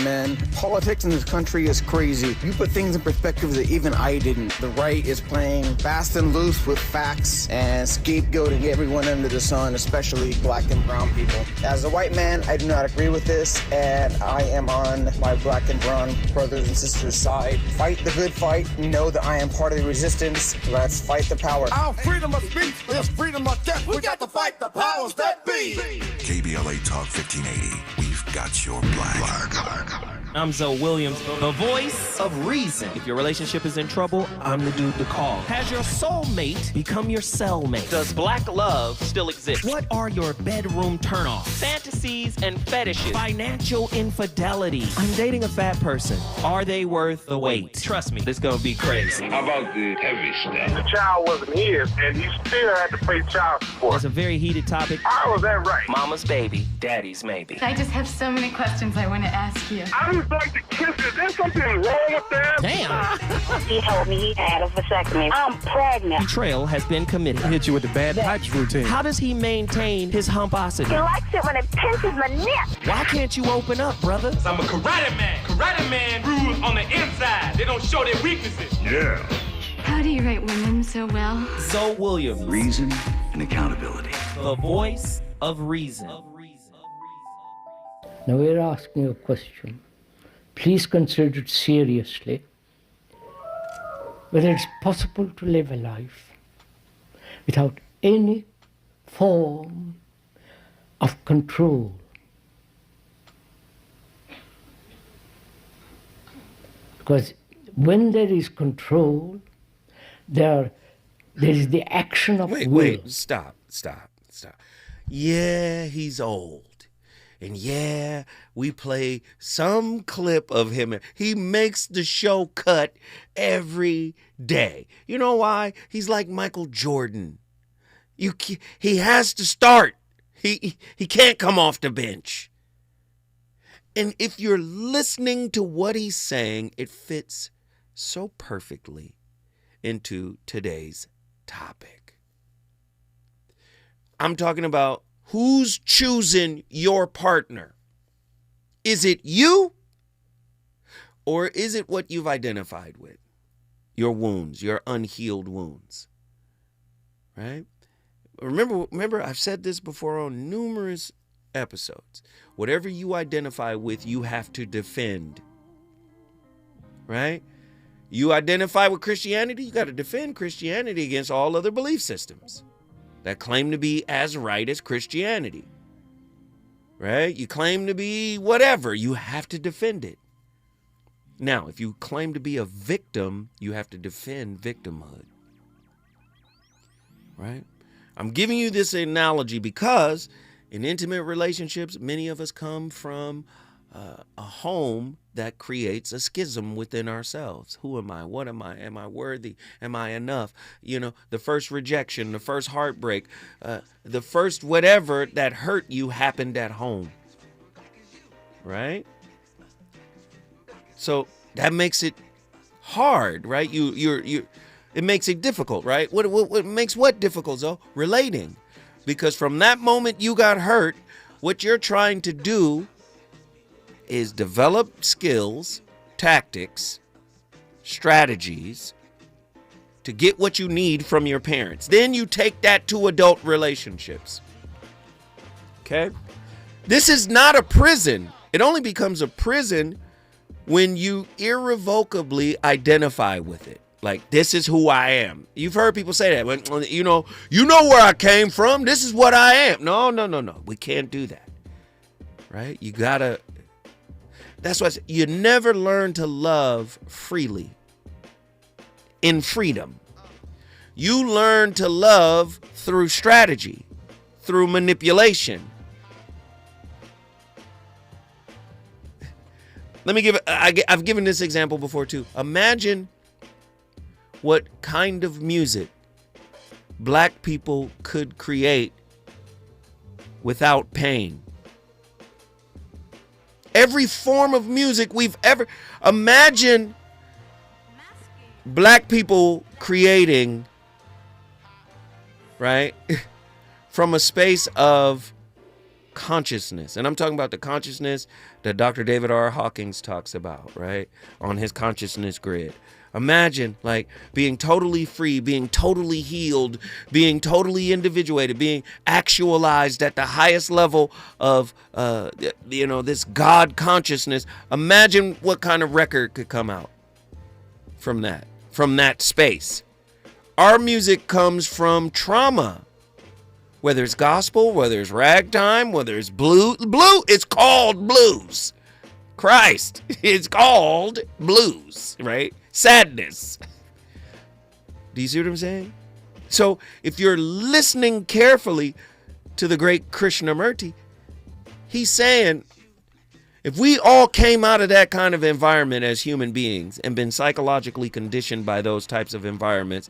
man. Politics in this country is crazy. You put things in perspective that even I didn't. The right is playing fast and loose with facts and scapegoating everyone under the sun, especially black and brown people. As a white man, I do not agree with this, and I am on my black and brown brothers and sisters' side. Fight the good fight. Know that I am part of the resistance. Let's fight the power. Our freedom of speech is freedom of death. We got to fight the powers that be. KBLA Talk 1580. We've got your black. I'm Zoe Williams, the voice of reason. If your relationship is in trouble, I'm the dude to call. Has your soulmate become your cellmate? Does black love still exist? What are your bedroom turnoffs? Fantasies and fetishes. Financial infidelity. I'm dating a fat person. Are they worth the wait? Trust me, this gonna be crazy. How about the heavy stuff? The child wasn't his, and he still had to pay child support. It's a very heated topic. How was that right? Mama's baby, daddy's maybe. I just have so many questions I want to ask you. I just like to kiss it. Is there something wrong with that? Damn. He told me he had a vasectomy. I'm pregnant. Betrayal has been committed. Hit you with the bad pipes routine. How does he maintain his humposity? He likes it when it pinches my neck. Why can't you open up, brother? I'm a karate man. Karate man rules on the inside. They don't show their weaknesses. Yeah. How do you rate women so well? Zoe Williams. Reason and accountability. The voice of reason. Now we're asking a question. Please consider it seriously. Whether it's possible to live a life without any form of control. Because when there is control, there is the action of will. Wait, stop. Yeah, he's old. And yeah, we play some clip of him. He makes the show cut every day. You know why? He's like Michael Jordan. He has to start. He can't come off the bench. And if you're listening to what he's saying, it fits so perfectly into today's topic. I'm talking about who's choosing your partner. Is it you? Or is it what you've identified with? Your wounds, your unhealed wounds. Right? Remember, I've said this before on numerous episodes. Whatever you identify with, you have to defend. Right? You identify with Christianity, you got to defend Christianity against all other belief systems that claim to be as right as Christianity. Right? You claim to be whatever, you have to defend it. Now, if you claim to be a victim, you have to defend victimhood. Right? I'm giving you this analogy because in intimate relationships, many of us come from a home that creates a schism within ourselves. Who am I? What am I? Am I worthy? Am I enough? You know, the first rejection, the first heartbreak, the first whatever that hurt you happened at home. Right? So that makes it hard, right? It makes it difficult, right? What makes what difficult, though? Relating. Because from that moment you got hurt, what you're trying to do is develop skills, tactics, strategies to get what you need from your parents. Then you take that to adult relationships. Okay? This is not a prison. It only becomes a prison when you irrevocably identify with it. Like, this is who I am. You've heard people say that. When, you know where I came from. This is what I am. No. We can't do that. Right? You gotta. That's why you never learn to love freely. In freedom. You learn to love through strategy, through manipulation. Let me I've given this example before too. Imagine what kind of music black people could create without pain. Every form of music we've ever... Imagine black people creating, right, from a space of consciousness. And I'm talking about the consciousness that Dr. David R. Hawkins talks about, right? On his consciousness grid. Imagine like being totally free, being totally healed, being totally individuated, being actualized at the highest level of, this God consciousness. Imagine what kind of record could come out from that space. Our music comes from trauma. Whether it's gospel, whether it's ragtime, whether it's blue, it's called blues. Christ, it's called blues, right? Sadness. Do you see what I'm saying? So if you're listening carefully to the great Krishnamurti, he's saying, if we all came out of that kind of environment as human beings and been psychologically conditioned by those types of environments,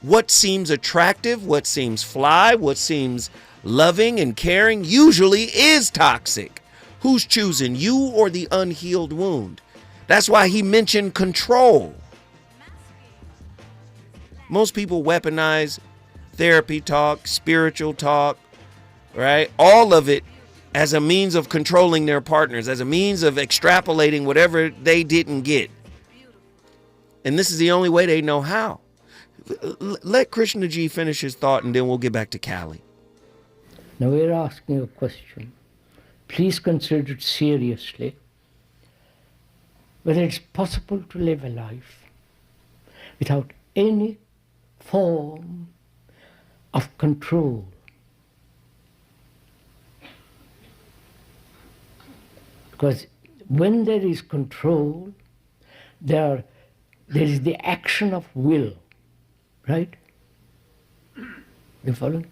what seems attractive, what seems fly, what seems loving and caring usually is toxic. Who's choosing, you or the unhealed wound? That's why he mentioned control. Most people weaponize therapy talk, spiritual talk, right? All of it as a means of controlling their partners, as a means of extrapolating whatever they didn't get. And this is the only way they know how. Let Krishnaji finish his thought and then we'll get back to Cali. Now we're asking a question. Please consider it seriously whether it's possible to live a life without any form of control. Because when there is control, there is the action of will, right? You follow?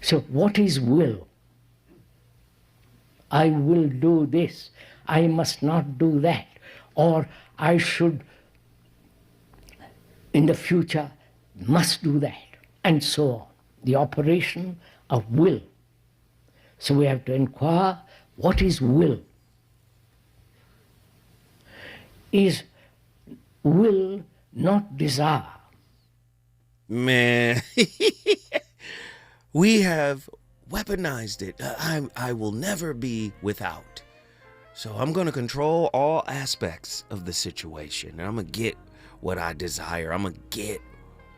So what is will? I will do this. I must not do that. Or I should, in the future, must do that. And so on. The operation of will. So we have to inquire, what is will? Is will not desire? Man, we have weaponized it. I will never be without. So I'm going to control all aspects of the situation. And I'm going to get what I desire. I'm going to get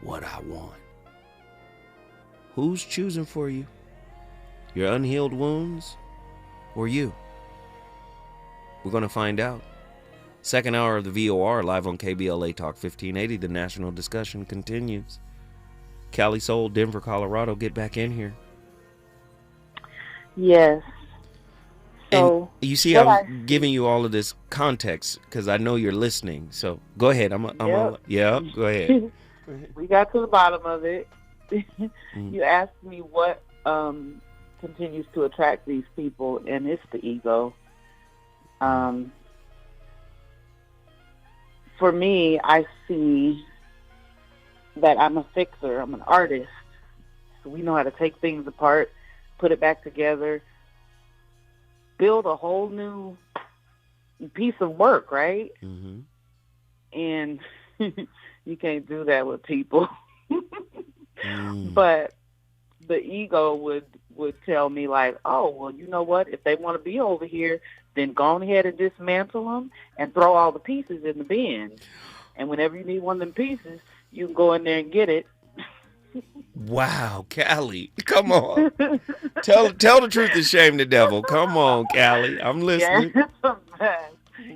what I want. Who's choosing for you? Your unhealed wounds or you? We're going to find out. Second hour of the VOR live on KBLA Talk 1580. The national discussion continues. Cali Soul, Denver, Colorado, get back in here. Yes. So and you see, I'm giving you all of this context because I know you're listening. So go ahead. Go ahead. We got to the bottom of it. You asked me what continues to attract these people, and it's the ego. For me, I see that I'm a fixer. I'm an artist. So we know how to take things apart, put it back together, build a whole new piece of work, right? Mm-hmm. And you can't do that with people. But the ego would tell me like, oh, well, you know what? If they want to be over here, then go on ahead and dismantle them and throw all the pieces in the bin. And whenever you need one of them pieces, you can go in there and get it. Wow, Cali, come on. Tell the truth and shame the devil. Come on, Cali, I'm listening.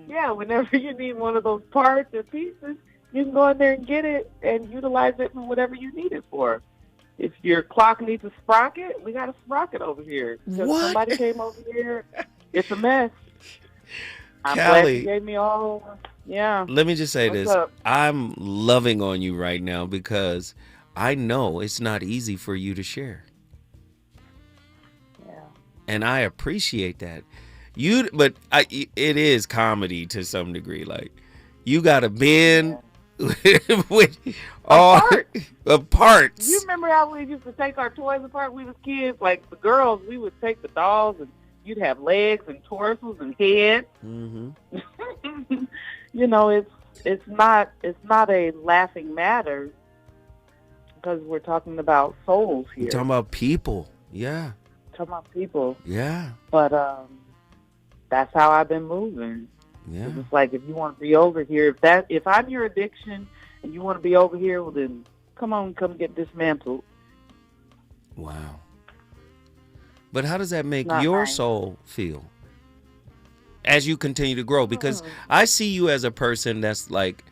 Yeah, whenever you need one of those parts or pieces, you can go in there and get it and utilize it for whatever you need it for. If your clock needs a sprocket, we got a sprocket over here. Because somebody came over here, it's a mess. I'm glad you gave me all. Yeah. Let me just say this. Up? I'm loving on you right now because I know it's not easy for you to share. Yeah. And I appreciate that. It is comedy to some degree. Like, you got to bend with all parts. You remember how we used to take our toys apart when we was kids? Like, the girls, we would take the dolls and you'd have legs and torsos and heads. Mm-hmm. You know, it's not a laughing matter because we're talking about souls here. We're talking about people. Yeah. talking about people. Yeah. But that's how I've been moving. Yeah. It's like, if you want to be over here, if I'm your addiction and you want to be over here, well then come get dismantled. Wow. But how does that make Not your nice. soul feel as you continue to grow? Because I see you as a person that's like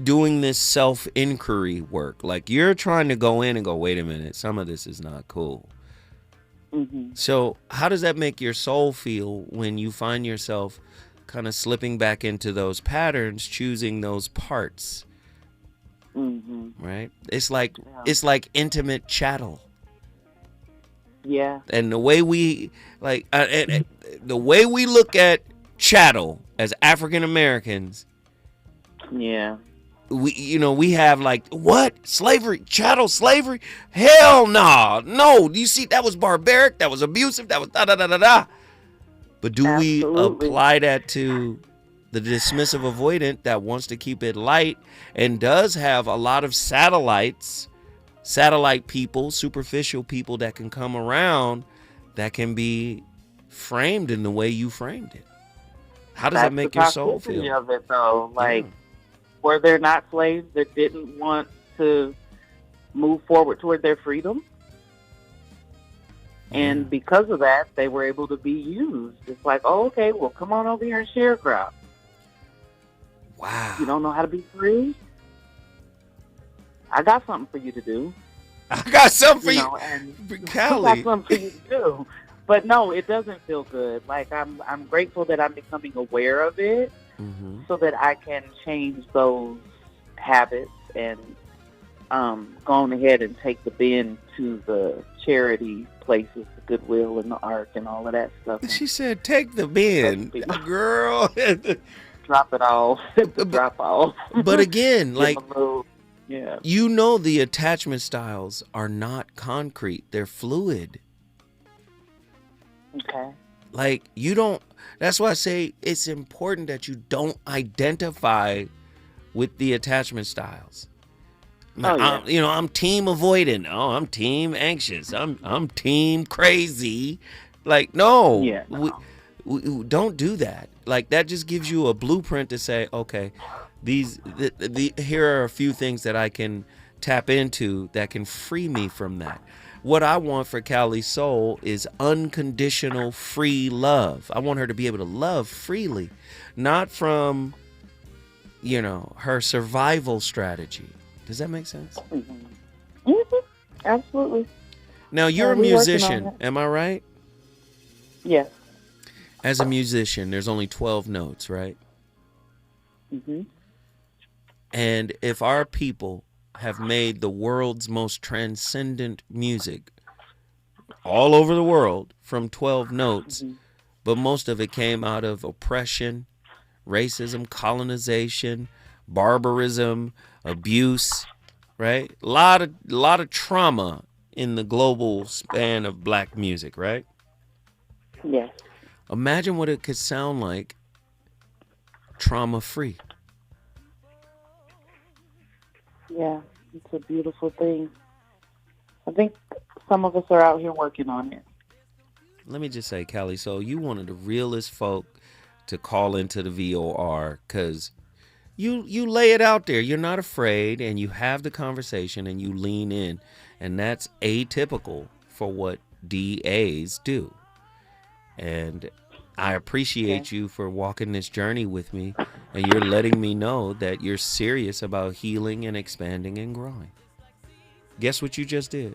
doing this self-inquiry work. Like, you're trying to go in and go, wait a minute, some of this is not cool. Mm-hmm. So how does that make your soul feel when you find yourself kind of slipping back into those patterns, choosing those parts? Mm-hmm. Right? It's like intimate chattel. Yeah. And the way we the way we look at chattel as African Americans, Yeah. we have like, what? Slavery, chattel slavery? Hell nah. No, you see, that was barbaric, that was abusive, that was da da da da da. But do we apply that to the dismissive avoidant that wants to keep it light and does have a lot of satellite people, superficial people that can come around that can be framed in the way you framed it? How does that make your soul feel? That's the toxicity of it, though. Like, were there not slaves that didn't want to move forward toward their freedom? And because of that, they were able to be used. It's like, oh, okay, well, come on over here and sharecrop. Wow. You don't know how to be free? I got something for you to do. I got something for you. Callie. I got something for you to do. But no, it doesn't feel good. Like, I'm grateful that I'm becoming aware of it, so that I can change those habits and go on ahead and take the bin to the charity places, the Goodwill and the Ark and all of that stuff. She said, take the bin, girl. Drop it off. Drop off. But again, like, yeah. The attachment styles are not concrete. They're fluid. Okay. Like, that's why I say it's important that you don't identify with the attachment styles. I'm team avoidant. Oh, I'm team anxious. I'm team crazy. Like, no. Yeah. We don't do that. Like, that just gives you a blueprint to say, okay, here are a few things that I can tap into that can free me from that. What I want for Callie's soul is unconditional free love. I want her to be able to love freely, not from, her survival strategy. Does that make sense? Mm-hmm. Absolutely. Now, you're a musician, am I right? Yes. As a musician, there's only 12 notes, right? Mm-hmm. And if our people have made the world's most transcendent music all over the world from 12 notes, but most of it came out of oppression, racism, colonization, barbarism, abuse, right? A lot of trauma in the global span of black music, right? Yes. Imagine what it could sound like trauma-free. Yeah, it's a beautiful thing. I think some of us are out here working on it. Let me just say, Callie, so you one of the realest folk to call into the VOR, because you lay it out there. You're not afraid, and you have the conversation, and you lean in. And that's atypical for what DAs do. And I appreciate you for walking this journey with me, and you're letting me know that you're serious about healing and expanding and growing. Guess what you just did?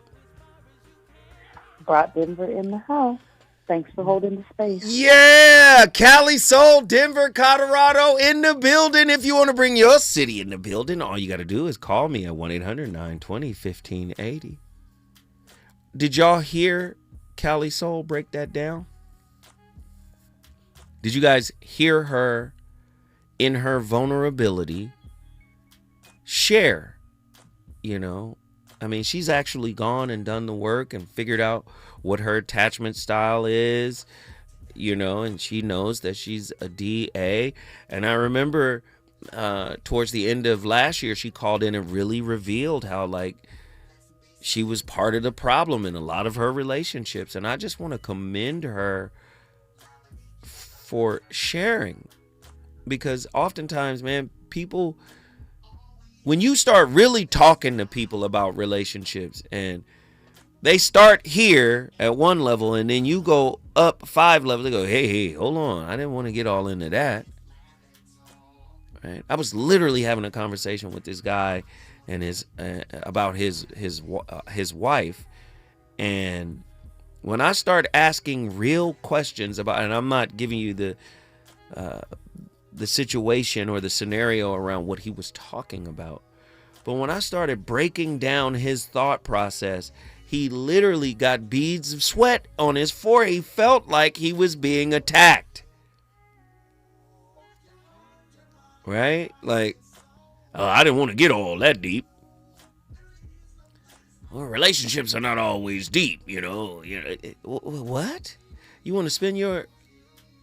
Brought Denver in the house. Thanks for holding the space. Yeah, Cali Soul, Denver, Colorado in the building. If you want to bring your city in the building, all you got to do is call me at 1-800-920-1580. Did y'all hear Cali Soul break that down? Did you guys hear her in her vulnerability share? I mean, she's actually gone and done the work and figured out what her attachment style is, and she knows that she's a DA. And I remember towards the end of last year, she called in and really revealed how, like, she was part of the problem in a lot of her relationships. And I just want to commend her for sharing, because oftentimes, man, people, when you start really talking to people about relationships and they start here at one level and then you go up 5 levels, they go, hey, hold on. I didn't want to get all into that. Right? I was literally having a conversation with this guy and about his wife, and when I start asking real questions about, and I'm not giving you the situation or the scenario around what he was talking about, but when I started breaking down his thought process, he literally got beads of sweat on his forehead. He felt like he was being attacked. Right? Like, I didn't want to get all that deep. Well, relationships are not always deep, you know. What? You want to spend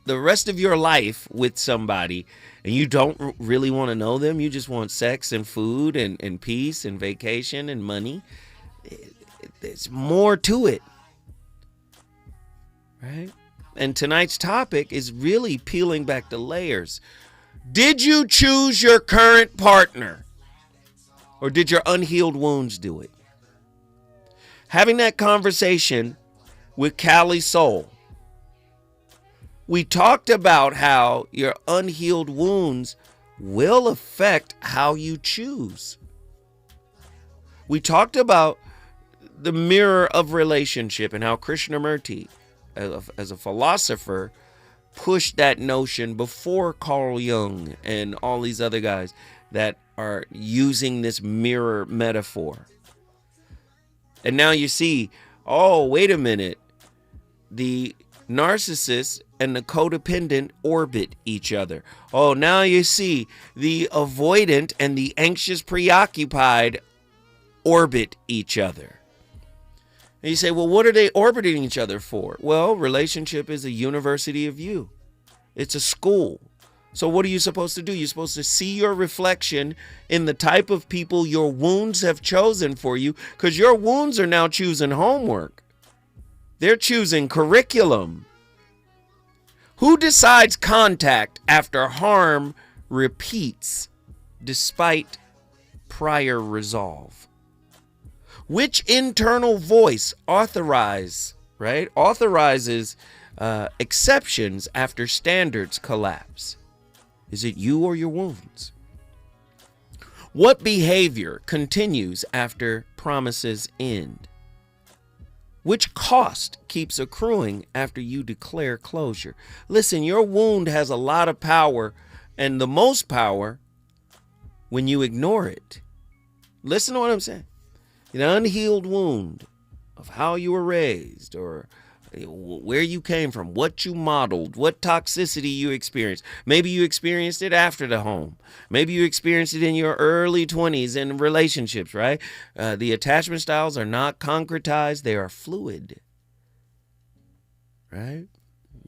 the rest of your life with somebody and you don't really want to know them? You just want sex and food and peace and vacation and money? There's more to it. Right? And tonight's topic is really peeling back the layers. Did you choose your current partner? Or did your unhealed wounds do it? Having that conversation with Callie Soul, we talked about how your unhealed wounds will affect how you choose. We talked about the mirror of relationship and how Krishnamurti, as a philosopher, pushed that notion before Carl Jung and all these other guys that are using this mirror metaphor. And now you see, oh, wait a minute. The narcissist and the codependent orbit each other. Oh, now you see the avoidant and the anxious preoccupied orbit each other. And you say, well, what are they orbiting each other for? Well, relationship is a university of you. It's a school. So what are you supposed to do? You're supposed to see your reflection in the type of people your wounds have chosen for you, because your wounds are now choosing homework. They're choosing curriculum. Who decides contact after harm repeats despite prior resolve? Which internal voice authorizes exceptions after standards collapse? Is it you or your wounds? What behavior continues after promises end? Which cost keeps accruing after you declare closure? Listen, your wound has a lot of power, and the most power when you ignore it. Listen to what I'm saying. An unhealed wound of how you were raised, or where you came from, what you modeled, what toxicity you experienced. Maybe you experienced it after the home. Maybe you experienced it in your early 20s in relationships, right? The attachment styles are not concretized. They are fluid, right?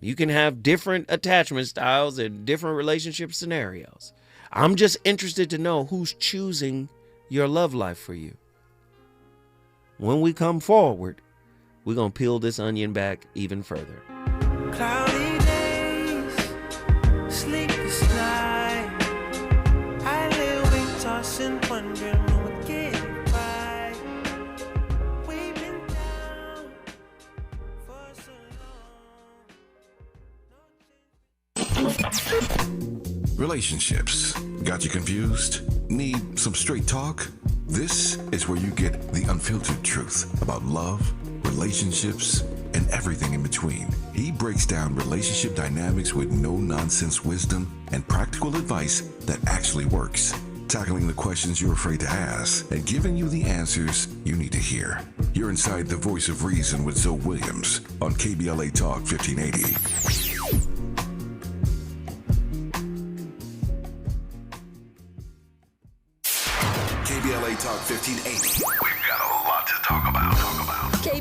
You can have different attachment styles and different relationship scenarios. I'm just interested to know who's choosing your love life for you. When we come forward, we're going to peel this onion back even further. Cloudy days, sleepless night. I lay awake tossing, wondering what would get right. We've been down for so long. Relationships. Got you confused? Need some straight talk? This is where you get the unfiltered truth about love, relationships, and everything in between. He breaks down relationship dynamics with no-nonsense wisdom and practical advice that actually works. Tackling the questions you're afraid to ask and giving you the answers you need to hear. You're inside the Voice of Reason with Zoe Williams on KBLA Talk 1580. KBLA Talk 1580. We've got a lot to talk about.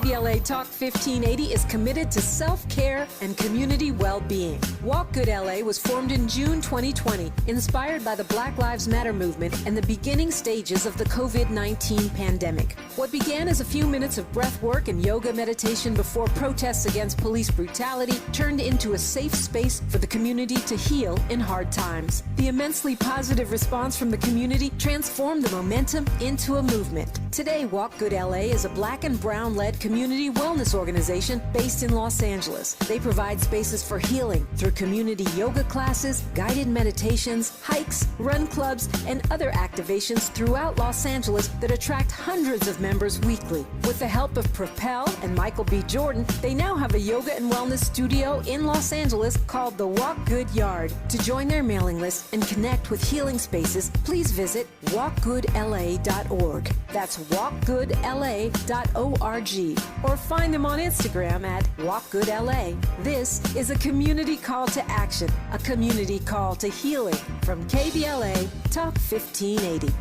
KBLA Talk 1580 is committed to self-care and community well-being. Walk Good LA was formed in June 2020, inspired by the Black Lives Matter movement and the beginning stages of the COVID-19 pandemic. What began as a few minutes of breath work and yoga meditation before protests against police brutality turned into a safe space for the community to heal in hard times. The immensely positive response from the community transformed the momentum into a movement. Today, Walk Good LA is a Black and Brown-led community wellness organization based in Los Angeles. They provide spaces for healing through community yoga classes, guided meditations, hikes, run clubs, and other activations throughout Los Angeles that attract hundreds of members weekly. With the help of Propel and Michael B. Jordan, they now have a yoga and wellness studio in Los Angeles called the Walk Good Yard. To join their mailing list and connect with healing spaces, please visit walkgoodla.org. That's walkgoodla.org. Or find them on Instagram at walkgoodla. This is a community call to action, a community call to healing from KBLA Talk 1580.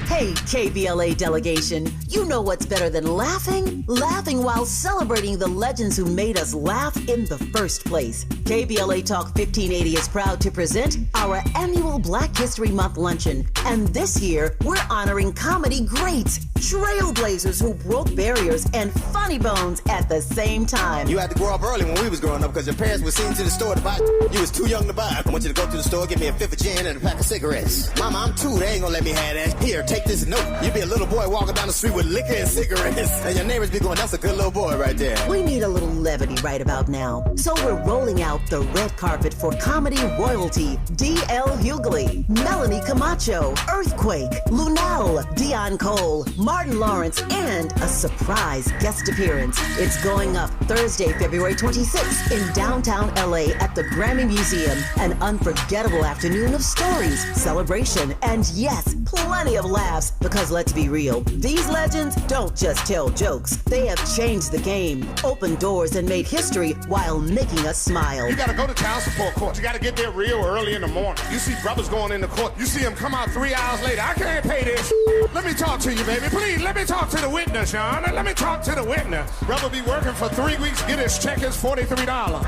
Hey, KBLA delegation, you know what's better than laughing? Laughing while celebrating the legends who made us laugh in the first place. KBLA Talk 1580 is proud to present our annual Black History Month luncheon. And this year, we're honoring comedy greats, trailblazers who broke barriers, and funny bones at the same time. You had to grow up early when we was growing up because your parents were seen to the store to buy. You was too young to buy. I want you to go to the store, get me a fifth of gin and a pack of cigarettes. Mama, I'm two, they ain't gonna let me have that. Here, take this note. You be a little boy walking down the street with liquor and cigarettes. And your neighbors be going, that's a good little boy right there. We need a little levity right about now. So we're rolling out the red carpet for comedy royalty. D.L. Hughley, Melanie Camacho, Earthquake, Lunel, Dion Cole, Martin Lawrence, and a surprise guest appearance. It's going up Thursday, February 26th in downtown LA at the Grammy Museum. An unforgettable afternoon of stories, celebration, and yes, plenty of laughs, because let's be real, these legends don't just tell jokes. They have changed the game, opened doors, and made history while making us smile. You gotta go to child support court. You gotta get there real early in the morning. You see brothers going into court. You see them come out 3 hours later. I can't pay this. Let me talk to you, baby. Please, let me talk to the witness, Sean. Let me talk to the witness. Brother be working for 3 weeks, get his check is $43.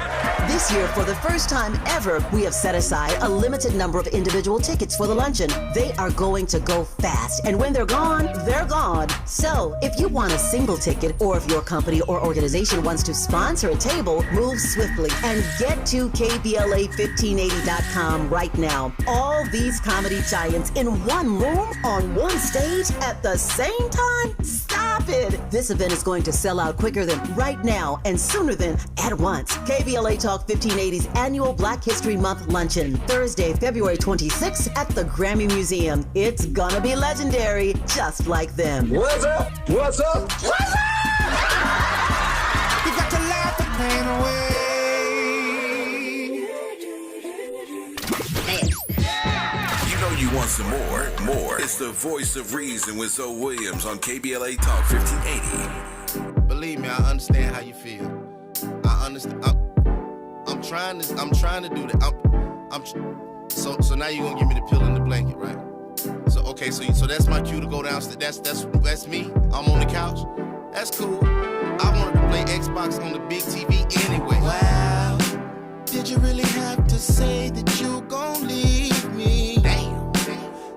This year, for the first time ever, we have set aside a limited number of individual tickets for the luncheon. They are going to go fast, and when they're gone, they're gone. So, if you want a single ticket, or if your company or organization wants to sponsor a table, move swiftly and get to KBLA1580.com right now. All these comedy giants in one room, on one stage, at the same time? Stop it! This event is going to sell out quicker than right now, and sooner than at once. KBLA Talk 1580's annual Black History Month luncheon, Thursday, February 26th at the Grammy Museum. It's gonna be legendary, just like them. What's up? What's up? What's up? You got to laugh the pain away. You know you want some more. It's the voice of reason with Zoe Williams on KBLA Talk 1580. Believe me, I understand how you feel. I understand. I'm trying to do that. So now you're gonna give me the pill in the blanket, right? So okay, so that's my cue to go downstairs. That's me. I'm on the couch. That's cool. I wanted to play Xbox on the big TV anyway. Wow, did you really have to say that you gon' leave me? Damn.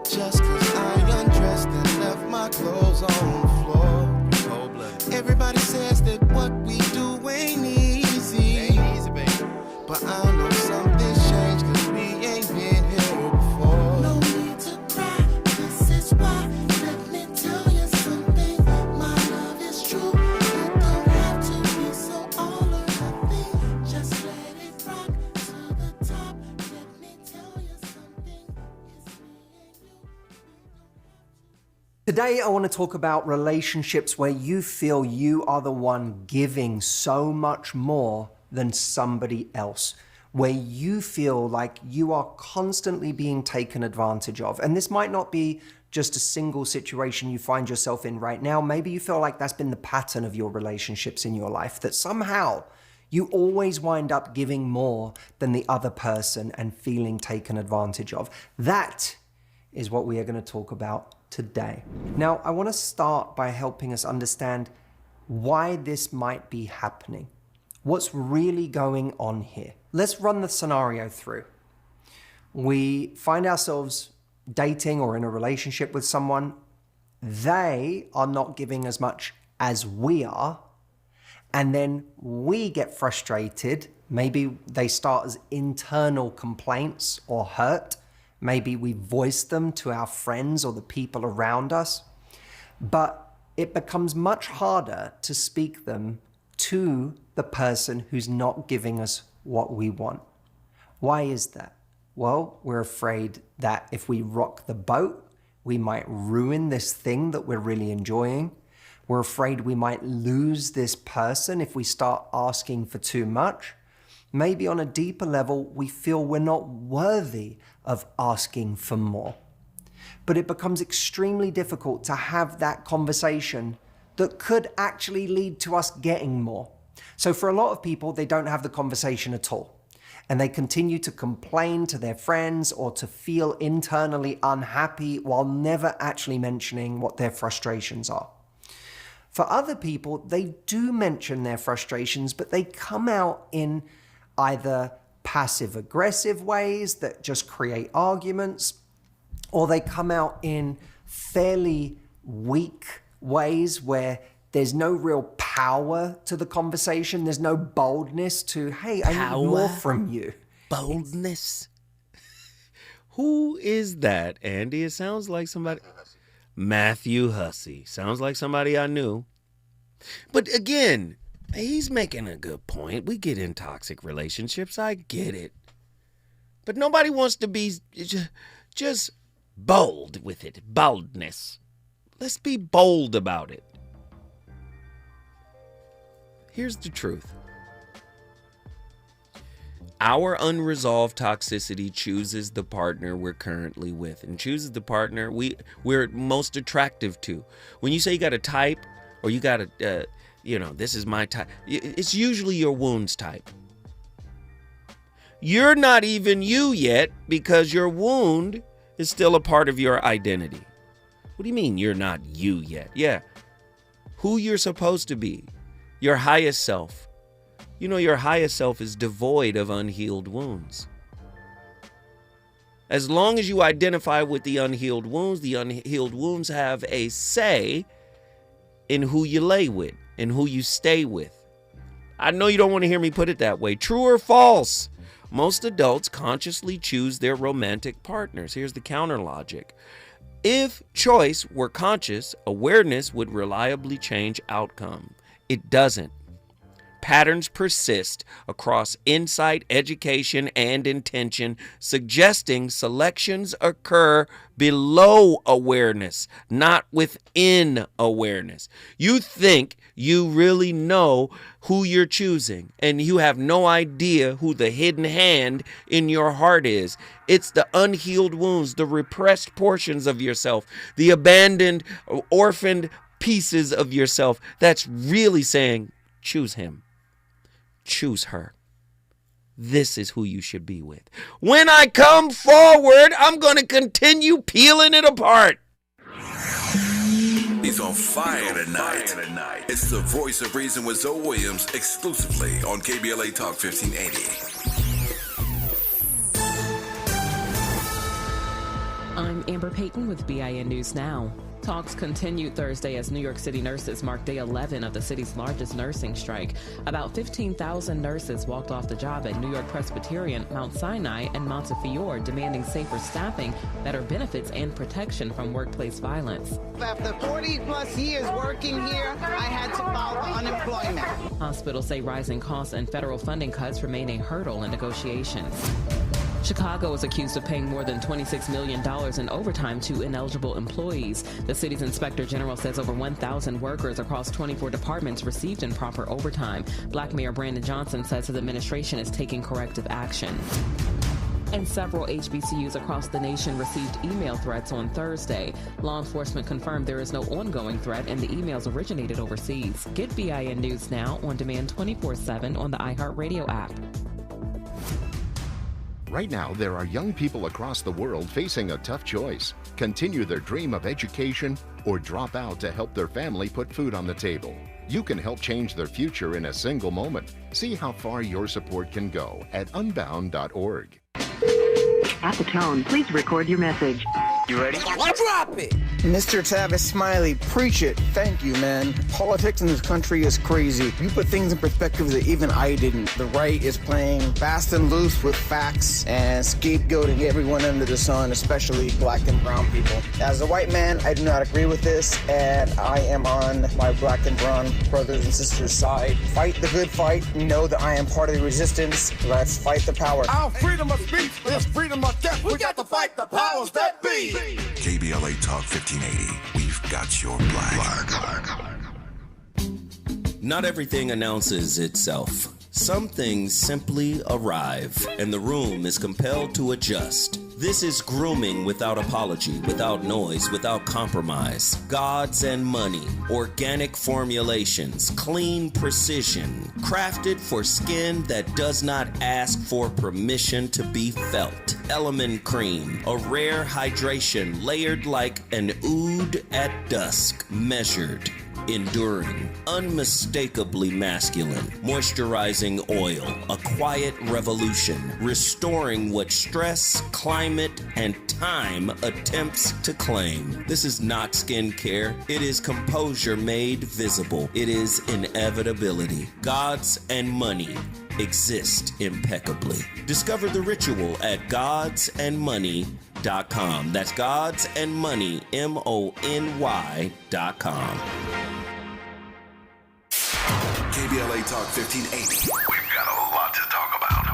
Just 'cause I undressed and left my clothes on the floor. Cold-blooded. Everybody says that what we do ain't easy. Ain't easy, baby. But I know something's changed 'cause we ain't been here before. No need to cry, this is why. Let me tell you something. My love is true. It don't have to be so all or nothing. Just let it rock to the top. Let me tell you something. It's me and you. Today, I want to talk about relationships where you feel you are the one giving so much more than somebody else, where you feel like you are constantly being taken advantage of. And this might not be just a single situation you find yourself in right now. Maybe you feel like that's been the pattern of your relationships in your life, that somehow you always wind up giving more than the other person and feeling taken advantage of. That is what we are going to talk about today. Now, I want to start by helping us understand why this might be happening. What's really going on here? Let's run the scenario through. We find ourselves dating or in a relationship with someone. They are not giving as much as we are. And then we get frustrated. Maybe they start as internal complaints or hurt. Maybe we voice them to our friends or the people around us. But it becomes much harder to speak them to the person who's not giving us what we want. Why is that? Well, we're afraid that if we rock the boat, we might ruin this thing that we're really enjoying. We're afraid we might lose this person if we start asking for too much. Maybe on a deeper level, we feel we're not worthy of asking for more. But it becomes extremely difficult to have that conversation that could actually lead to us getting more. So for a lot of people, they don't have the conversation at all. And they continue to complain to their friends or to feel internally unhappy while never actually mentioning what their frustrations are. For other people, they do mention their frustrations, but they come out in either passive-aggressive ways that just create arguments, or they come out in fairly weak ways where there's no real power to the conversation. There's no boldness to, hey, I need more from you. Boldness. Who is that, Andy? It sounds like somebody... Matthew Hussey. Sounds like somebody I knew. But again, he's making a good point. We get in toxic relationships. I get it. But nobody wants to be just bold with it. Boldness. Let's be bold about it. Here's the truth. Our unresolved toxicity chooses the partner we're currently with and chooses the partner we're most attractive to. When you say you got a type or you got a, this is my type, it's usually your wounds type. You're not even you yet because your wound is still a part of your identity. What do you mean you're not you yet? Yeah. Who you're supposed to be. Your highest self. You know, your highest self is devoid of unhealed wounds. As long as you identify with the unhealed wounds have a say in who you lay with and who you stay with. I know you don't want to hear me put it that way. True or false? Most adults consciously choose their romantic partners. Here's the counter logic. If choice were conscious, awareness would reliably change outcome. It doesn't. Patterns persist across insight, education, and intention, suggesting selections occur below awareness, not within awareness. You think you really know who you're choosing, and you have no idea who the hidden hand in your heart is. It's the unhealed wounds, the repressed portions of yourself, the abandoned, orphaned pieces of yourself that's really saying, choose him. Choose her. This is who you should be with. When I come forward, I'm going to continue peeling it apart. He's on fire tonight. It's the Voice of Reason with Zoe Williams exclusively on KBLA Talk 1580. I'm Amber Payton with BIN News Now. Talks continued Thursday as New York City nurses marked day 11 of the city's largest nursing strike. About 15,000 nurses walked off the job at New York Presbyterian, Mount Sinai, and Montefiore, demanding safer staffing, better benefits, and protection from workplace violence. After 40 plus years working here, I had to file for unemployment. Hospitals say rising costs and federal funding cuts remain a hurdle in negotiations. Chicago is accused of paying more than $26 million in overtime to ineligible employees. The city's inspector general says over 1,000 workers across 24 departments received improper overtime. Black Mayor Brandon Johnson says his administration is taking corrective action. And several HBCUs across the nation received email threats on Thursday. Law enforcement confirmed there is no ongoing threat and the emails originated overseas. Get BIN News Now on demand 24/7 on the iHeartRadio app. Right now, there are young people across the world facing a tough choice: continue their dream of education or drop out to help their family put food on the table. You can help change their future in a single moment. See how far your support can go at unbound.org. At the tone, please record your message. You ready? Drop it! Mr. Tavis Smiley, preach it. Thank you, man. Politics in this country is crazy. You put things in perspective that even I didn't. The right is playing fast and loose with facts and scapegoating everyone under the sun, especially black and brown people. As a white man, I do not agree with this, and I am on my black and brown brothers and sisters' side. Fight the good fight. Know that I am part of the resistance. Let's fight the power. Our freedom of speech is freedom of death. We got to fight the powers that be. KBLA Talk 1580. We've got your black. Not everything announces itself. Some things simply arrive, and the room is compelled to adjust. This is grooming without apology, without noise, without compromise. Gods and money, organic formulations, clean precision, crafted for skin that does not ask for permission to be felt. Element Cream, a rare hydration layered like an oud at dusk, measured, enduring, unmistakably masculine, moisturizing oil, a quiet revolution, restoring what stress, climate, and time attempts to claim. This is not skincare. It is composure made visible. It is inevitability. Gods and money exist impeccably. Discover the ritual at godsandmoney.com. That's godsandmoney, MONY.com. KBLA Talk 1580. We've got a lot to talk about.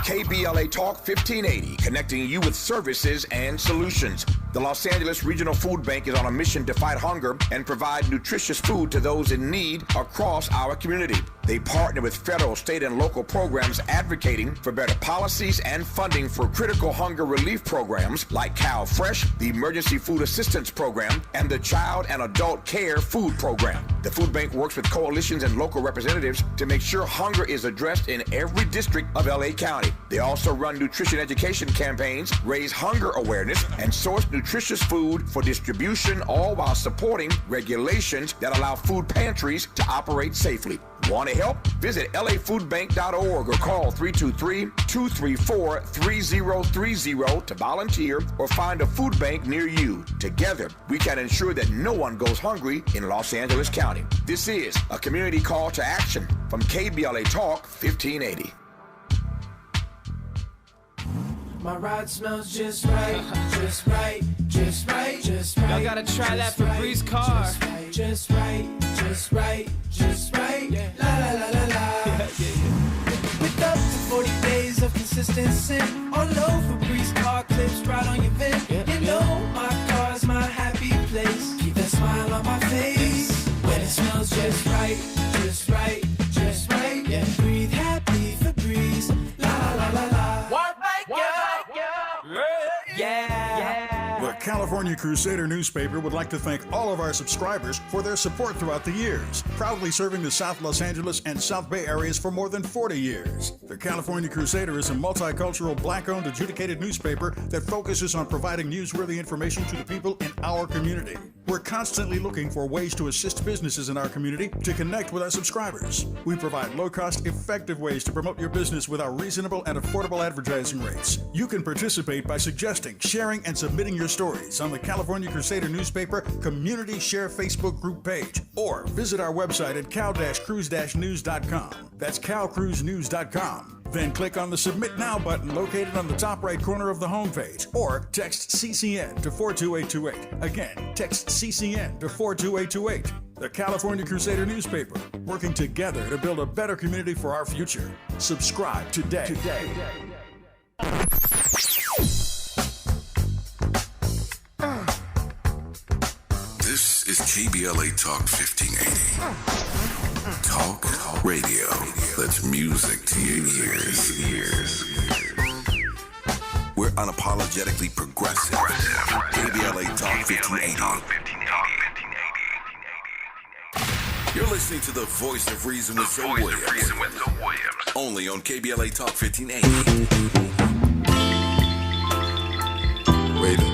KBLA Talk 1580, connecting you with services and solutions. The Los Angeles Regional Food Bank is on a mission to fight hunger and provide nutritious food to those in need across our community. They partner with federal, state, and local programs advocating for better policies and funding for critical hunger relief programs like Cal Fresh, the Emergency Food Assistance Program, and the Child and Adult Care Food Program. The food bank works with coalitions and local representatives to make sure hunger is addressed in every district of LA County. They also run nutrition education campaigns, raise hunger awareness, and source nutritious food for distribution, all while supporting regulations that allow food pantries to operate safely. Want to help? Visit lafoodbank.org or call 323-234-3030 to volunteer or find a food bank near you. Together, we can ensure that no one goes hungry in Los Angeles County. This is a community call to action from KBLA Talk 1580. My ride smells just right, just right, just right, just right. Y'all gotta try that for Bree's car. Just right, just right, just right. Yeah. La la la la la. With up to 40 days of consistency, all over Bree's car clips right on your vent. You know my car's my happy place. Keep that smile on my face when it smells just right, just right, just right. Yeah. Breathe happy for Breeze. La la la la la. What make you? Yeah. The California Crusader newspaper would like to thank all of our subscribers for their support throughout the years, proudly serving the South Los Angeles and South Bay areas for more than 40 years. The California Crusader is a multicultural, black-owned, adjudicated newspaper that focuses on providing newsworthy information to the people in our community. We're constantly looking for ways to assist businesses in our community to connect with our subscribers. We provide low-cost, effective ways to promote your business with our reasonable and affordable advertising rates. You can participate by suggesting, sharing, and submitting your stories on the California Crusader newspaper Community Share Facebook group page, or visit our website at cal-cruise-news.com. That's calcruisenews.com. Then click on the Submit Now button located on the top right corner of the homepage, or text CCN to 42828. Again, text CCN to 42828. The California Crusader newspaper, working together to build a better community for our future. Subscribe today. This is KBLA Talk 1580. Talk radio. That's music to your ears. We're unapologetically progressive. KBLA Talk 1580. You're listening to the voice of reason with Zoe Williams. Only on KBLA Talk 1580. waiter,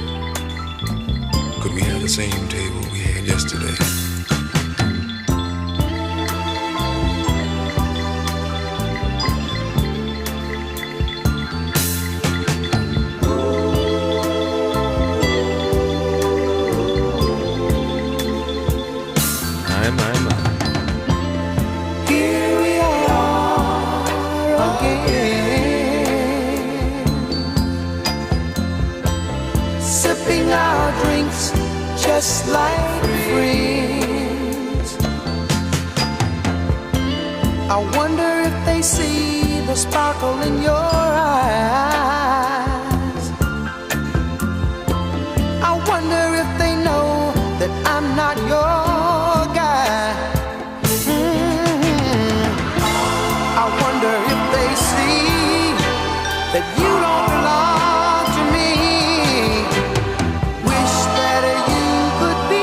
could we have the same table we had yesterday? Here we are again, sipping our drinks just like friends. I wonder if they see the sparkle in your eyes. I wonder if they know that I'm not your guy. I wonder if they see that you don't belong to me. Wish that you could be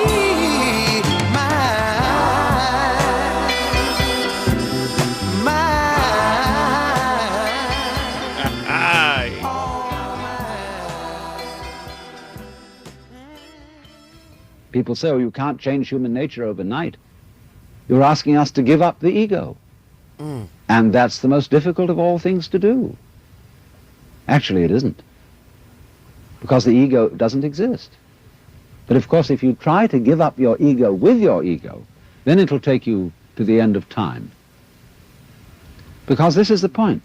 People say, oh, you can't change human nature overnight. You're asking us to give up the ego. And that's the most difficult of all things to do. Actually, it isn't. Because the ego doesn't exist. But of course, if you try to give up your ego with your ego, then it'll take you to the end of time. Because this is the point.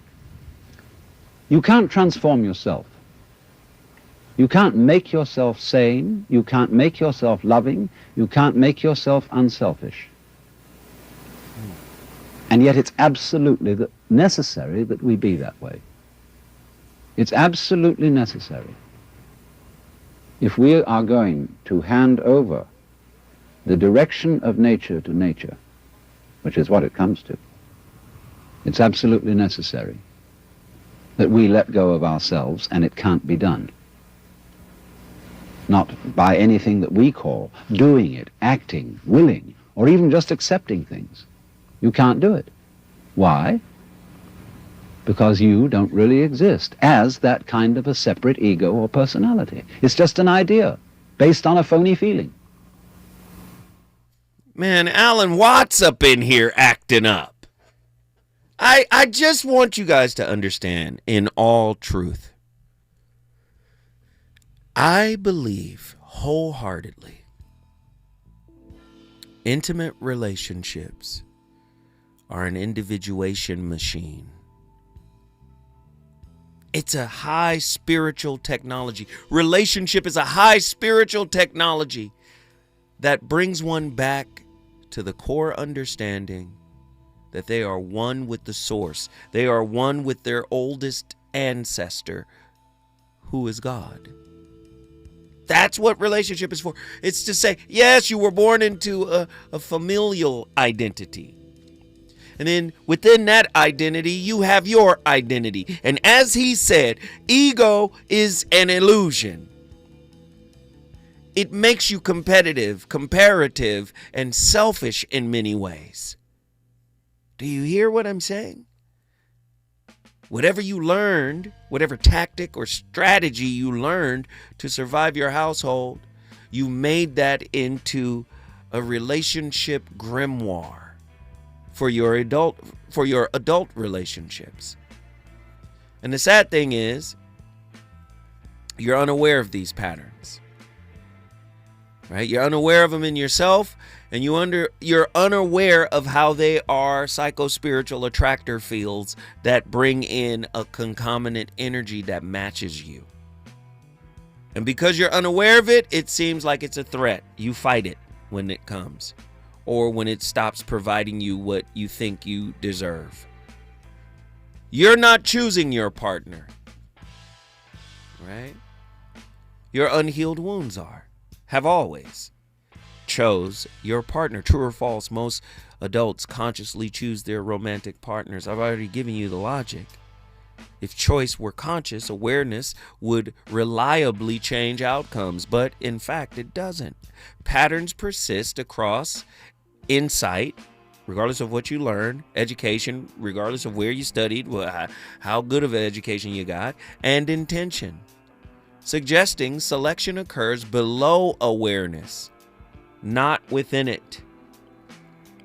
You can't transform yourself. You can't make yourself sane. You can't make yourself loving. You can't make yourself unselfish. And yet it's absolutely necessary that we be that way. It's absolutely necessary. If we are going to hand over the direction of nature to nature, which is what it comes to, it's absolutely necessary that we let go of ourselves, and it can't be done. Not by anything that we call doing it, acting, willing, or even just accepting things. You can't do it. Why? Because you don't really exist as that kind of a separate ego or personality. It's just an idea based on a phony feeling. Man, Alan Watts up in here acting up. I just want you guys to understand, in all truth, I believe wholeheartedly intimate relationships are an individuation machine. It's a high spiritual technology. Relationship is a high spiritual technology that brings one back to the core understanding that they are one with the source. They are one with their oldest ancestor, who is God. That's what relationship is for. It's to say, yes, you were born into a familial identity. And then within that identity, you have your identity. And as he said, ego is an illusion. It makes you competitive, comparative, and selfish in many ways. Do you hear what I'm saying? Whatever you learned, whatever tactic or strategy you learned to survive your household, you made that into a relationship grimoire for your adult relationships. And the sad thing is, you're unaware of these patterns. Right? You're unaware of them in yourself, and you're unaware of how they are psycho-spiritual attractor fields that bring in a concomitant energy that matches you. And because you're unaware of it, it seems like it's a threat. You fight it when it comes, or when it stops providing you what you think you deserve. You're not choosing your partner, right? Your unhealed wounds have always chose your partner. True or false, most adults consciously choose their romantic partners. I've already given you the logic. If choice were conscious, awareness would reliably change outcomes, but in fact it doesn't. Patterns persist across insight, regardless of what you learn, education, regardless of where you studied, how good of an education you got, and intention. suggesting selection occurs below awareness, not within it.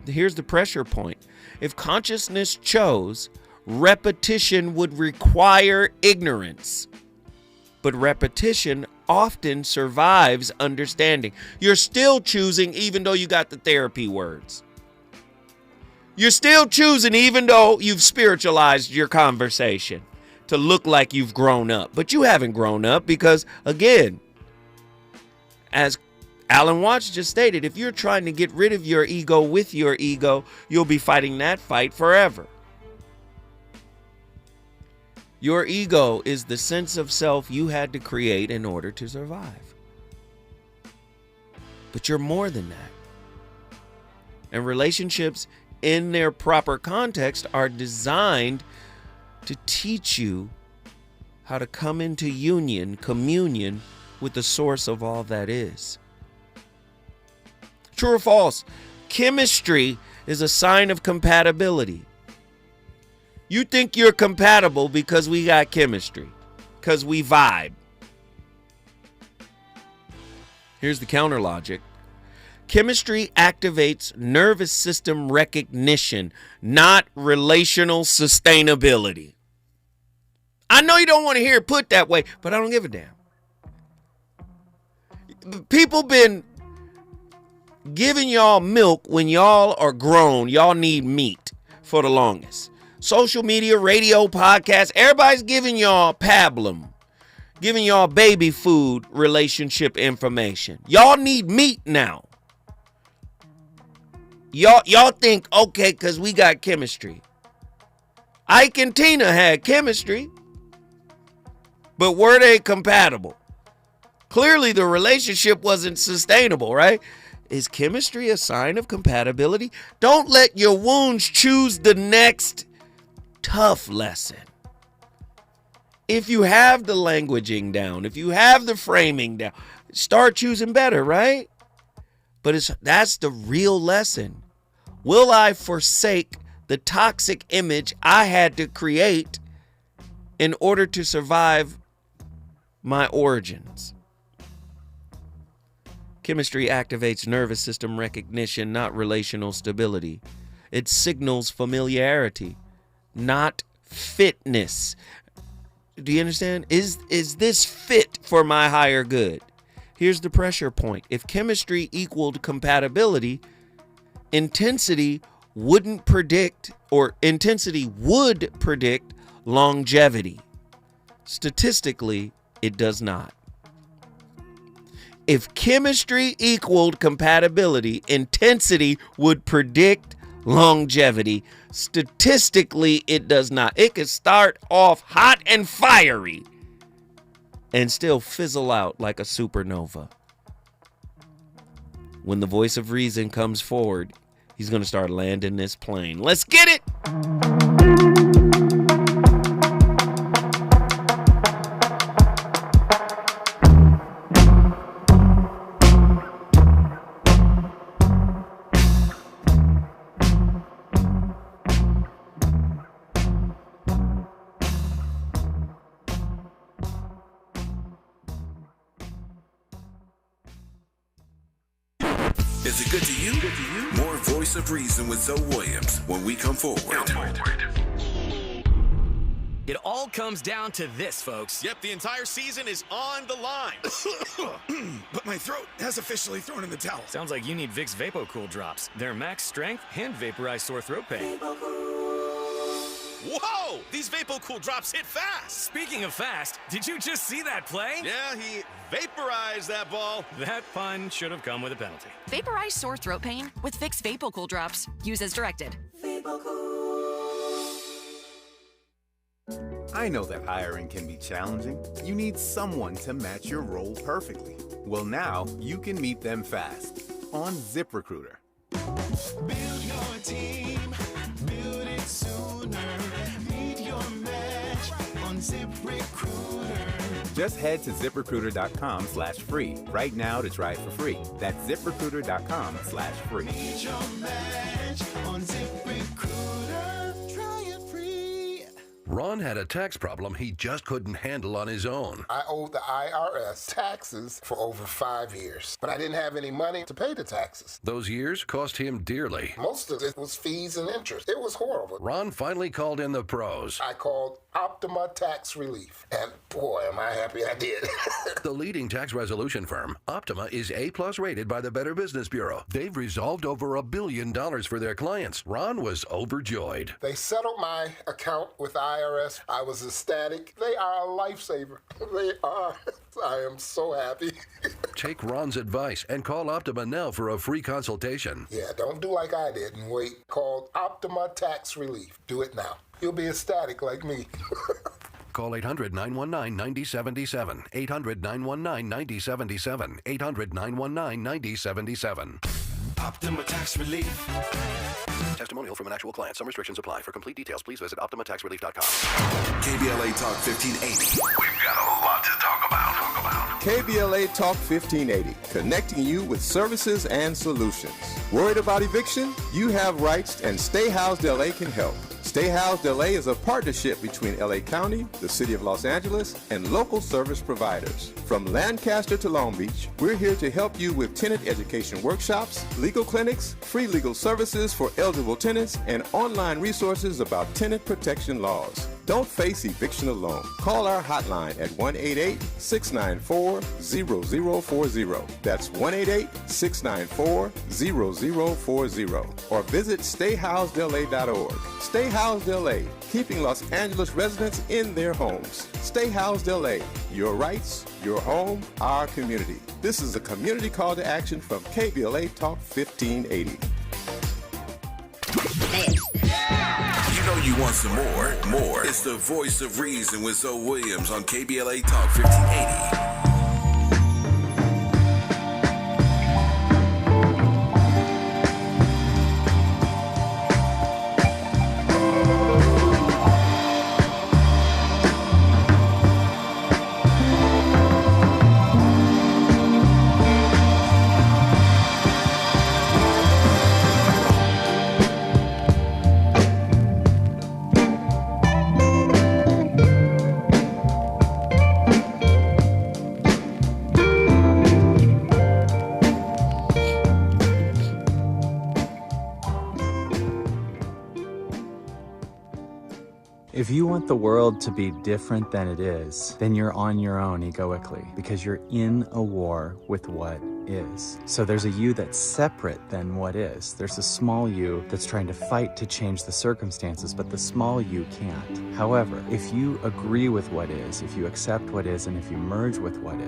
Here's the pressure point. If consciousness chose, repetition would require ignorance. But repetition often survives understanding. You're still choosing even though you got the therapy words. You're still choosing even though you've spiritualized your conversation to look like you've grown up. But you haven't grown up because, again, as Alan Watts just stated, if you're trying to get rid of your ego with your ego, you'll be fighting that fight forever. Your ego is the sense of self you had to create in order to survive. But you're more than that. And relationships in their proper context are designed to teach you how to come into communion with the source of all that is. True or false? Chemistry is a sign of compatibility. You think you're compatible because we got chemistry, because we vibe. Here's the counter logic. Chemistry activates nervous system recognition, not relational sustainability. I know you don't want to hear it put that way, but I don't give a damn. People been giving y'all milk when y'all are grown. Y'all need meat for the longest. Social media, radio, podcasts, everybody's giving y'all pablum, giving y'all baby food relationship information. Y'all need meat now. Y'all think, okay, because we got chemistry. Ike and Tina had chemistry, but were they compatible? Clearly, the relationship wasn't sustainable, right? Is chemistry a sign of compatibility? Don't let your wounds choose the next tough lesson. If you have the languaging down, if you have the framing down, start choosing better, right? But that's the real lesson. Will I forsake the toxic image I had to create in order to survive my origins? Chemistry activates nervous system recognition, not relational stability. It signals familiarity, not fitness. Do you understand? Is this fit for my higher good? Here's the pressure point. If chemistry equaled compatibility, intensity would predict longevity. Statistically, it does not. If chemistry equaled compatibility, intensity would predict longevity. Statistically, it does not. It could start off hot and fiery and still fizzle out like a supernova. When the voice of reason comes forward, he's going to start landing this plane. Let's get it! Is it good to you? More Voice of Reason with Zoe Williams when we come forward. It all comes down to this, folks. Yep, the entire season is on the line. But my throat has officially thrown in the towel. Sounds like you need Vicks VapoCool drops. They're max strength and vaporize sore throat pain. Whoa! These VapoCool drops hit fast. Speaking of fast, did you just see that play? Yeah, he vaporized that ball. That pun should have come with a penalty. Vaporize sore throat pain with Vicks VapoCool drops. Use as directed. I know that hiring can be challenging. You need someone to match your role perfectly. Well, now you can meet them fast on ZipRecruiter. Build your team, build it sooner. Meet your match on ZipRecruiter. Just head to ZipRecruiter.com/free right now to try it for free. That's ZipRecruiter.com/free. Meet your match on ZipRecruiter. Try it free. Ron had a tax problem he just couldn't handle on his own. I owed the IRS taxes for over 5 years, but I didn't have any money to pay the taxes. Those years cost him dearly. Most of it was fees and interest. It was horrible. Ron finally called in the pros. I called Optima Tax Relief, and boy, am I happy I did. The leading tax resolution firm, Optima, is A+ rated by the Better Business Bureau. They've resolved over $1 billion for their clients. Ron was overjoyed. They settled my account with the IRS. I was ecstatic. They are a lifesaver. They are. I am so happy. Take Ron's advice and call Optima now for a free consultation. Yeah, don't do like I did and wait. Call Optima Tax Relief. Do it now. You'll be ecstatic like me. Call 800-919-9077. 800-919-9077. 800-919-9077. Optima Tax Relief. Testimonial from an actual client. Some restrictions apply. For complete details, please visit OptimaTaxRelief.com. KBLA Talk 1580. We've got a lot to talk about. KBLA Talk 1580, connecting you with services and solutions. Worried about eviction? You have rights, and Stay Housed LA can help. Stay Housed LA is a partnership between LA County, the City of Los Angeles, and local service providers. From Lancaster to Long Beach, we're here to help you with tenant education workshops, legal clinics, free legal services for eligible tenants, and online resources about tenant protection laws. Don't face eviction alone. Call our hotline at 1-888-694-0040. That's 1-888-694-0040. Or visit stayhousedla.org. Stay Housed LA, keeping Los Angeles residents in their homes. Stay Housed LA, your rights, your home, our community. This is a community call to action from KBLA Talk 1580. You know you want some more. It's the voice of reason with Zoe Williams on KBLA Talk 1580. If you want the world to be different than it is, then you're on your own egoically, because you're in a war with what is. So there's a you that's separate than what is. There's a small you that's trying to fight to change the circumstances, but the small you can't. However, if you agree with what is, if you accept what is, and if you merge with what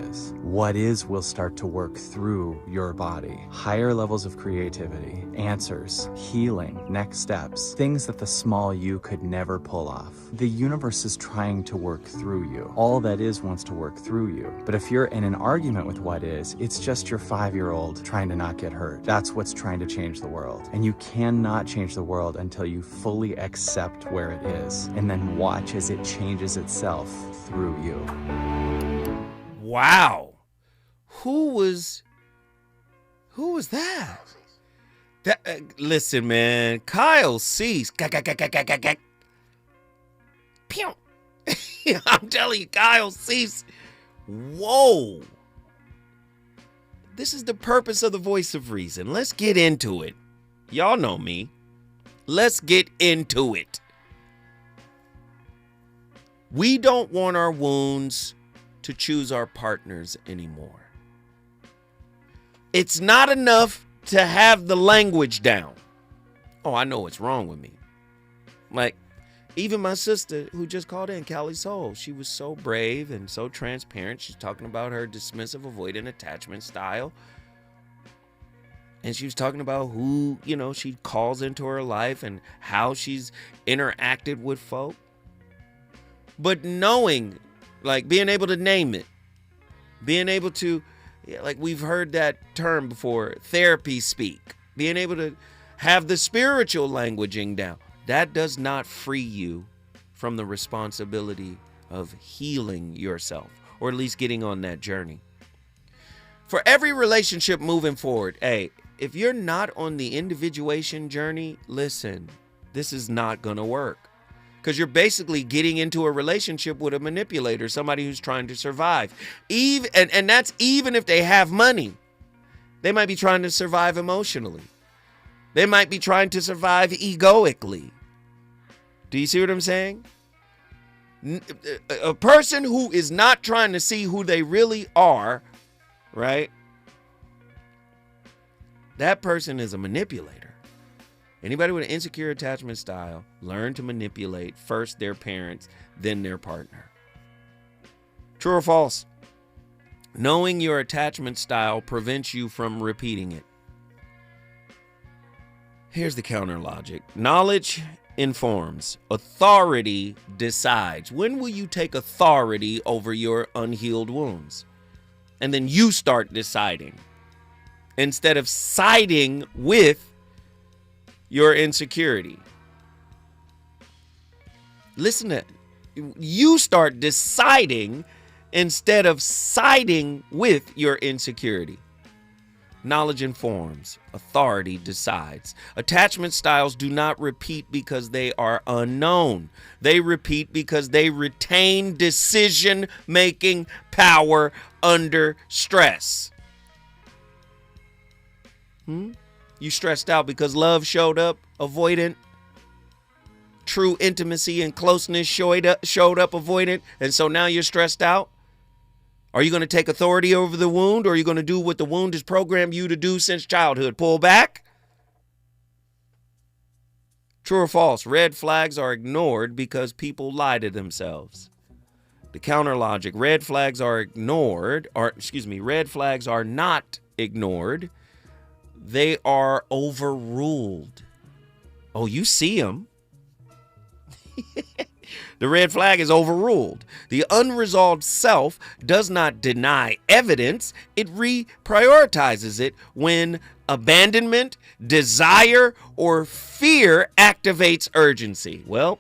is will start to work through your body. Higher levels of creativity, answers, healing, next steps, things that the small you could never pull off. The universe is trying to work through you. All that is wants to work through you. But if you're in an argument with what is, it's just your 5-year-old trying to not get hurt. That's what's trying to change the world. And you cannot change the world until you fully accept where it is, and then watch as it changes itself through you. Wow. Who was that? Listen, man. Kyle Cease. Pew. I'm telling you, Kyle Cease. Whoa. This is the purpose of the voice of reason. Let's get into it. Y'all know me. Let's get into it. We don't want our wounds to choose our partners anymore. It's not enough to have the language down. Oh, I know what's wrong with me. Like, even my sister who just called in, Callie Soul, she was so brave and so transparent. She's talking about her dismissive, avoidant attachment style. And she was talking about who, she calls into her life and how she's interacted with folk. But knowing, like being able to name it, being able to, like we've heard that term before, therapy speak, being able to have the spiritual languaging down. That does not free you from the responsibility of healing yourself, or at least getting on that journey. For every relationship moving forward, hey, if you're not on the individuation journey, listen, this is not going to work. Because you're basically getting into a relationship with a manipulator, somebody who's trying to survive. And that's even if they have money. They might be trying to survive emotionally. They might be trying to survive egoically. Do you see what I'm saying? A person who is not trying to see who they really are, right? That person is a manipulator. Anybody with an insecure attachment style learn to manipulate first their parents, then their partner. True or false? Knowing your attachment style prevents you from repeating it. Here's the counter logic. Knowledge informs. Authority decides. When will you take authority over your unhealed wounds? And then you start deciding. Instead of siding with your insecurity. Listen to it. You start deciding instead of siding with your insecurity. Knowledge informs. Authority decides. Attachment styles do not repeat because they are unknown. They repeat because they retain decision-making power under stress. You stressed out because love showed up avoidant. True intimacy and closeness showed up avoidant. And so now you're stressed out. Are you going to take authority over the wound, or are you going to do what the wound has programmed you to do since childhood? Pull back? True or false? Red flags are ignored because people lie to themselves. The counter logic. Red flags are not ignored. They are overruled. Oh, you see them. The red flag is overruled. The unresolved self does not deny evidence. It reprioritizes it when abandonment, desire, or fear activates urgency. Well,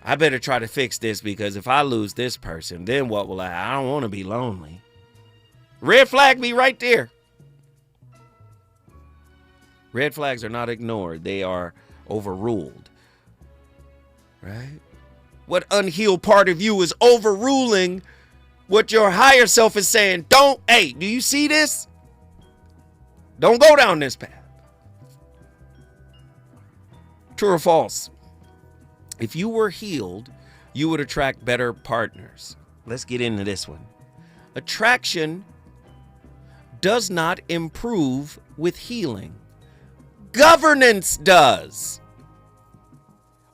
I better try to fix this because if I lose this person, then what will I don't want to be lonely. Red flag be right there. Red flags are not ignored. They are overruled. Right? What unhealed part of you is overruling what your higher self is saying? Hey, do you see this? Don't go down this path. True or false? If you were healed, you would attract better partners. Let's get into this one. Attraction does not improve with healing. Governance does.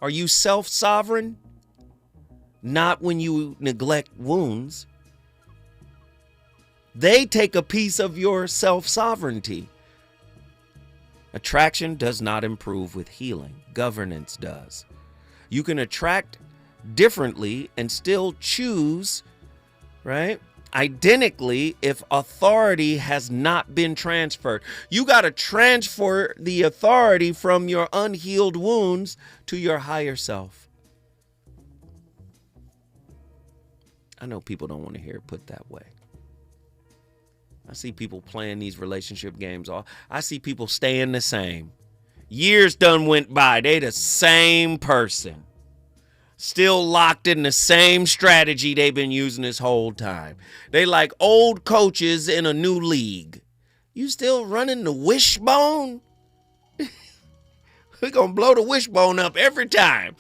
Are you self-sovereign? Not when you neglect wounds. They take a piece of your self-sovereignty. Attraction does not improve with healing. Governance does. You can attract differently and still choose, right? Identically if authority has not been transferred. You got to transfer the authority from your unhealed wounds to your higher self. I know people don't want to hear it put that way. I see people playing these relationship games. I see people staying the same. Years done went by. They the same person. Still locked in the same strategy they've been using this whole time. They like old coaches in a new league. You still running the wishbone? We're going to blow the wishbone up every time.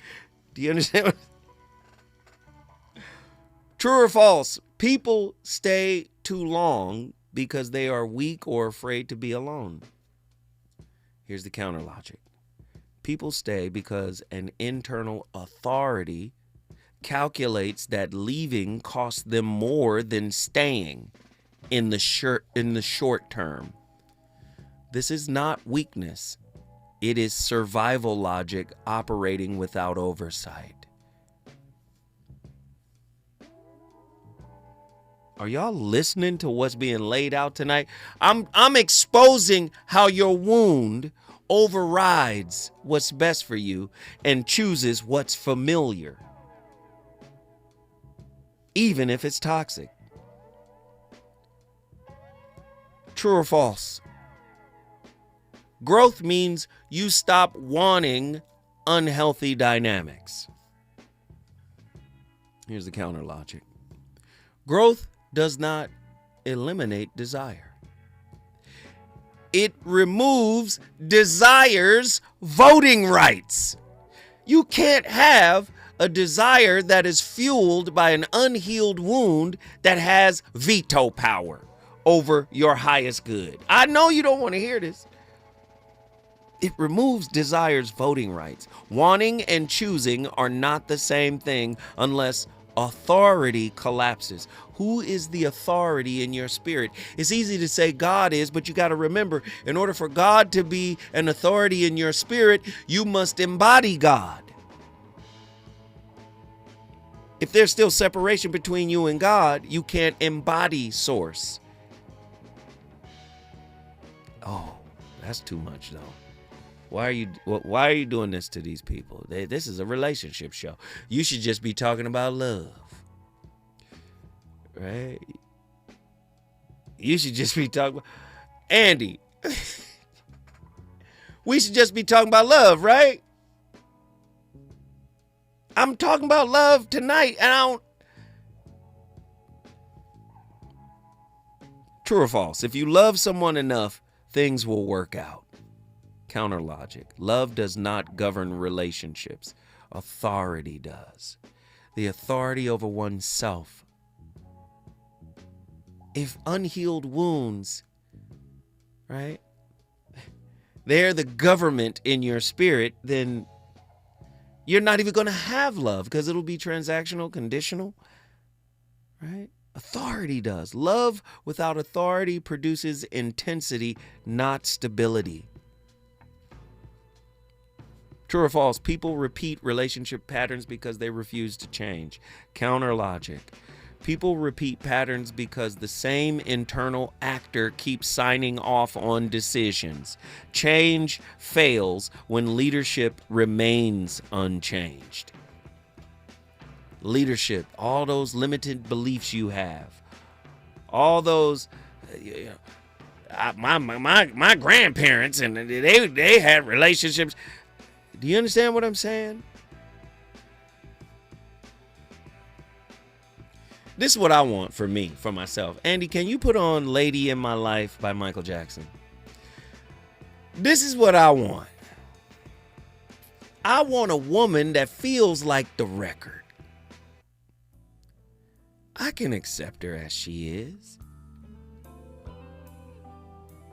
Do you understand? True or false? People stay too long because they are weak or afraid to be alone. Here's the counter logic. People stay because an internal authority calculates that leaving costs them more than staying in the short term. This is not weakness. It is survival logic operating without oversight. Are y'all listening to what's being laid out tonight? I'm exposing how your wound overrides what's best for you and chooses what's familiar, even if it's toxic. True or false? Growth means you stop wanting unhealthy dynamics. Here's the counter logic. Growth does not eliminate desire. It removes desire's voting rights. You can't have a desire that is fueled by an unhealed wound that has veto power over your highest good. I know you don't want to hear this. It removes desire's voting rights. Wanting and choosing are not the same thing unless authority collapses. Who is the authority in your spirit? It's easy to say God is, but you got to remember, in order for God to be an authority in your spirit, you must embody God. If there's still separation between you and God, you can't embody source. Oh, that's too much though. Why are you doing this to these people? This is a relationship show. You should just be talking about love. Right? You should just be talking about Andy. We should just be talking about love, right? I'm talking about love tonight, and I don't. True or false? If you love someone enough, things will work out. Counter logic. Love does not govern relationships. Authority does. The authority over oneself. If unhealed wounds, right, they're the government in your spirit, then you're not even going to have love because it'll be transactional, conditional, right? Authority does. Love without authority produces intensity, not stability. True or false? People repeat relationship patterns because they refuse to change. Counter logic. People repeat patterns because the same internal actor keeps signing off on decisions. Change fails when leadership remains unchanged. Leadership, all those limited beliefs you have, all those, my grandparents, and they had relationships. Do you understand what I'm saying? This is what I want for me, for myself. Andy, can you put on Lady in My Life by Michael Jackson? This is what I want. I want a woman that feels like the record. I can accept her as she is.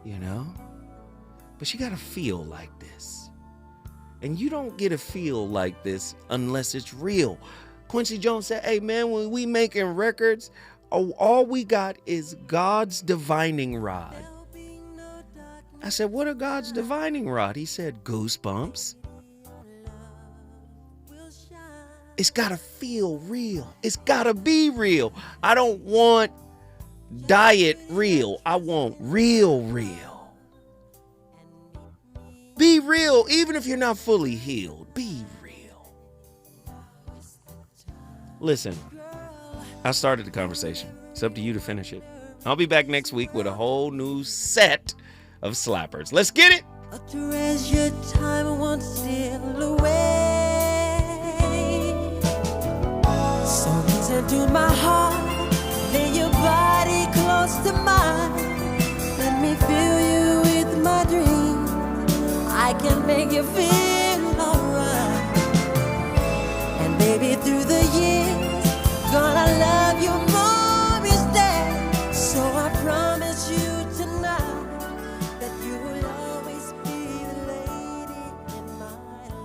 You know? But she gotta feel like this. And you don't get to feel like this unless it's real. Quincy Jones said, hey man, when we making records, all we got is God's divining rod. I said, what are God's divining rod? He said, goosebumps. It's got to feel real. It's got to be real. I don't want diet real. I want real. Be real, even if you're not fully healed. Be real. Listen, I started the conversation. It's up to you to finish it. I'll be back next week with a whole new set of slappers. Let's get it. A treasured time won't steal away. So listen to my heart, lay your body close to mine. Let me fill you with my dreams. I can make you feel alright. And baby, through the years, gonna love you more each day. So I promise you tonight that you will always be the lady in my life.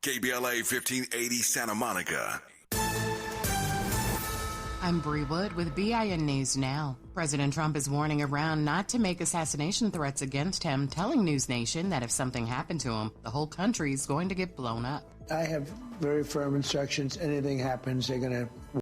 KBLA 1580 Santa Monica. I'm Bree Wood with BIN News Now. President Trump is warning Iran not to make assassination threats against him, telling News Nation that if something happened to him, the whole country is going to get blown up. I have very firm instructions. Anything happens, they're going to